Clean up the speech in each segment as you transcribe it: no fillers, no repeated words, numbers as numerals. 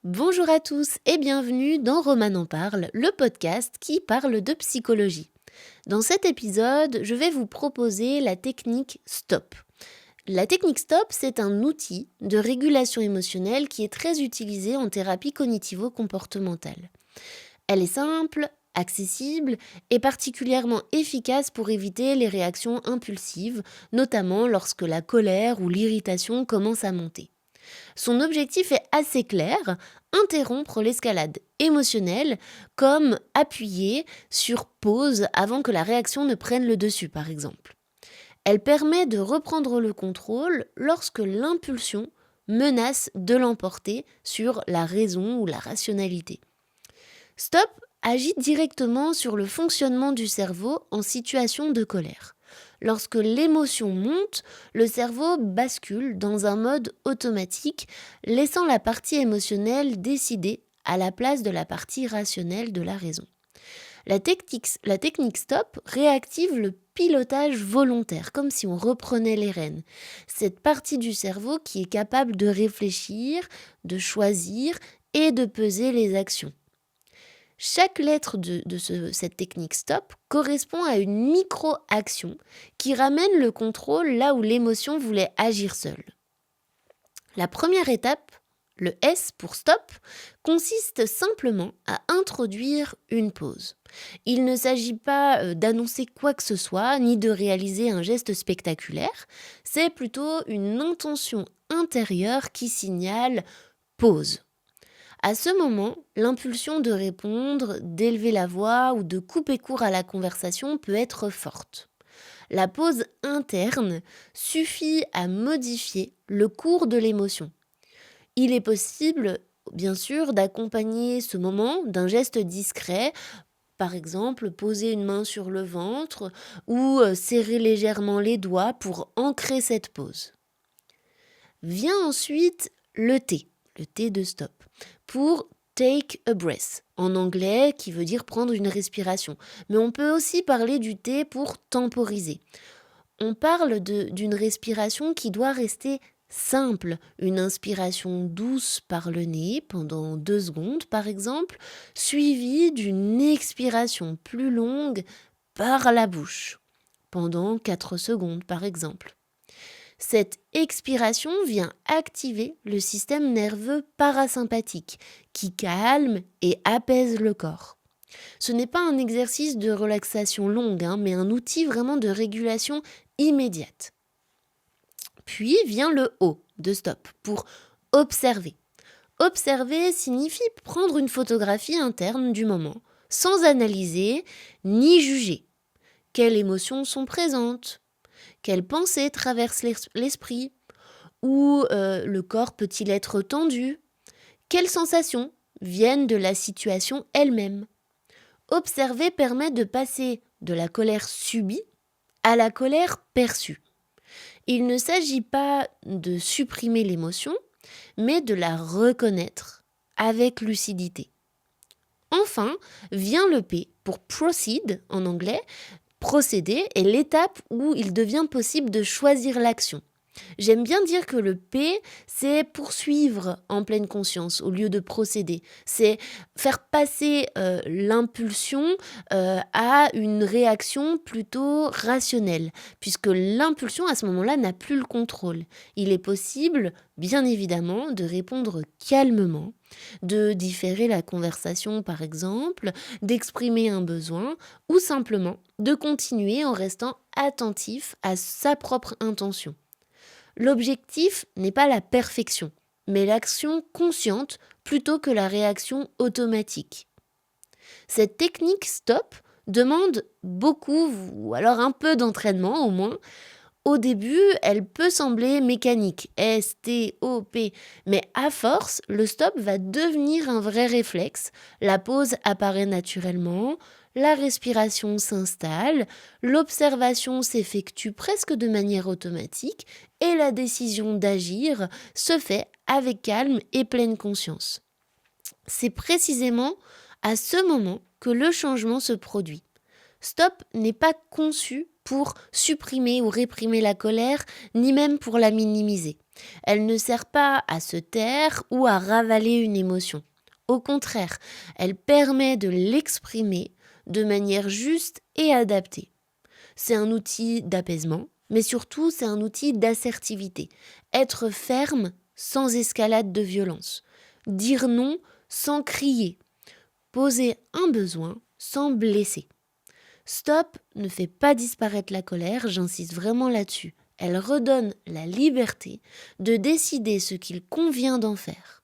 Bonjour à tous et bienvenue dans Roman en parle, le podcast qui parle de psychologie. Dans cet épisode, je vais vous proposer la technique STOP. La technique STOP, c'est un outil de régulation émotionnelle qui est très utilisé en thérapie cognitivo-comportementale. Elle est simple, accessible et particulièrement efficace pour éviter les réactions impulsives, notamment lorsque la colère ou l'irritation commencent à monter. Son objectif est assez clair, interrompre l'escalade émotionnelle, comme appuyer sur pause avant que la réaction ne prenne le dessus par exemple. Elle permet de reprendre le contrôle lorsque l'impulsion menace de l'emporter sur la raison ou la rationalité. Stop agit directement sur le fonctionnement du cerveau en situation de colère. Lorsque l'émotion monte, le cerveau bascule dans un mode automatique, laissant la partie émotionnelle décider à la place de la partie rationnelle de la raison. La technique STOP réactive le pilotage volontaire, comme si on reprenait les rênes. Cette partie du cerveau qui est capable de réfléchir, de choisir et de peser les actions. Chaque lettre de cette technique STOP correspond à une micro-action qui ramène le contrôle là où l'émotion voulait agir seule. La première étape, le S pour STOP, consiste simplement à introduire une pause. Il ne s'agit pas d'annoncer quoi que ce soit, ni de réaliser un geste spectaculaire, c'est plutôt une intention intérieure qui signale pause. À ce moment, l'impulsion de répondre, d'élever la voix ou de couper court à la conversation peut être forte. La pause interne suffit à modifier le cours de l'émotion. Il est possible, bien sûr, d'accompagner ce moment d'un geste discret, par exemple poser une main sur le ventre ou serrer légèrement les doigts pour ancrer cette pause. Vient ensuite le T de stop, pour take a breath, en anglais, qui veut dire prendre une respiration. Mais on peut aussi parler du T pour temporiser. On parle d'une respiration qui doit rester simple, une inspiration douce par le nez pendant 2 secondes par exemple, suivie d'une expiration plus longue par la bouche pendant 4 secondes par exemple. Cette expiration vient activer le système nerveux parasympathique qui calme et apaise le corps. Ce n'est pas un exercice de relaxation longue, mais un outil vraiment de régulation immédiate. Puis vient le O de stop pour observer. Observer signifie prendre une photographie interne du moment, sans analyser ni juger. Quelles émotions sont présentes ? Quelles pensées traversent l'esprit ? Où le corps peut-il être tendu ? Quelles sensations viennent de la situation elle-même ? Observer permet de passer de la colère subie à la colère perçue. Il ne s'agit pas de supprimer l'émotion, mais de la reconnaître avec lucidité. Enfin, vient le P pour proceed en anglais. Procéder est l'étape où il devient possible de choisir l'action. J'aime bien dire que le P, c'est poursuivre en pleine conscience au lieu de procéder. C'est faire passer l'impulsion à une réaction plutôt rationnelle, puisque l'impulsion à ce moment-là n'a plus le contrôle. Il est possible, bien évidemment, de répondre calmement, de différer la conversation par exemple, d'exprimer un besoin ou simplement de continuer en restant attentif à sa propre intention. L'objectif n'est pas la perfection, mais l'action consciente plutôt que la réaction automatique. Cette technique STOP demande beaucoup, ou alors un peu d'entraînement au moins. Au début, elle peut sembler mécanique, S-T-O-P, mais à force, le stop va devenir un vrai réflexe. La pause apparaît naturellement, la respiration s'installe, l'observation s'effectue presque de manière automatique et la décision d'agir se fait avec calme et pleine conscience. C'est précisément à ce moment que le changement se produit. Stop n'est pas conçu pour supprimer ou réprimer la colère, ni même pour la minimiser. Elle ne sert pas à se taire ou à ravaler une émotion. Au contraire, elle permet de l'exprimer de manière juste et adaptée. C'est un outil d'apaisement, mais surtout c'est un outil d'assertivité. Être ferme sans escalade de violence. Dire non sans crier. Poser un besoin sans blesser. Stop ne fait pas disparaître la colère, j'insiste vraiment là-dessus. Elle redonne la liberté de décider ce qu'il convient d'en faire.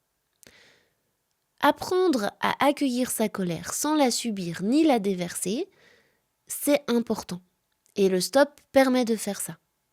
Apprendre à accueillir sa colère sans la subir ni la déverser, c'est important. Et le stop permet de faire ça.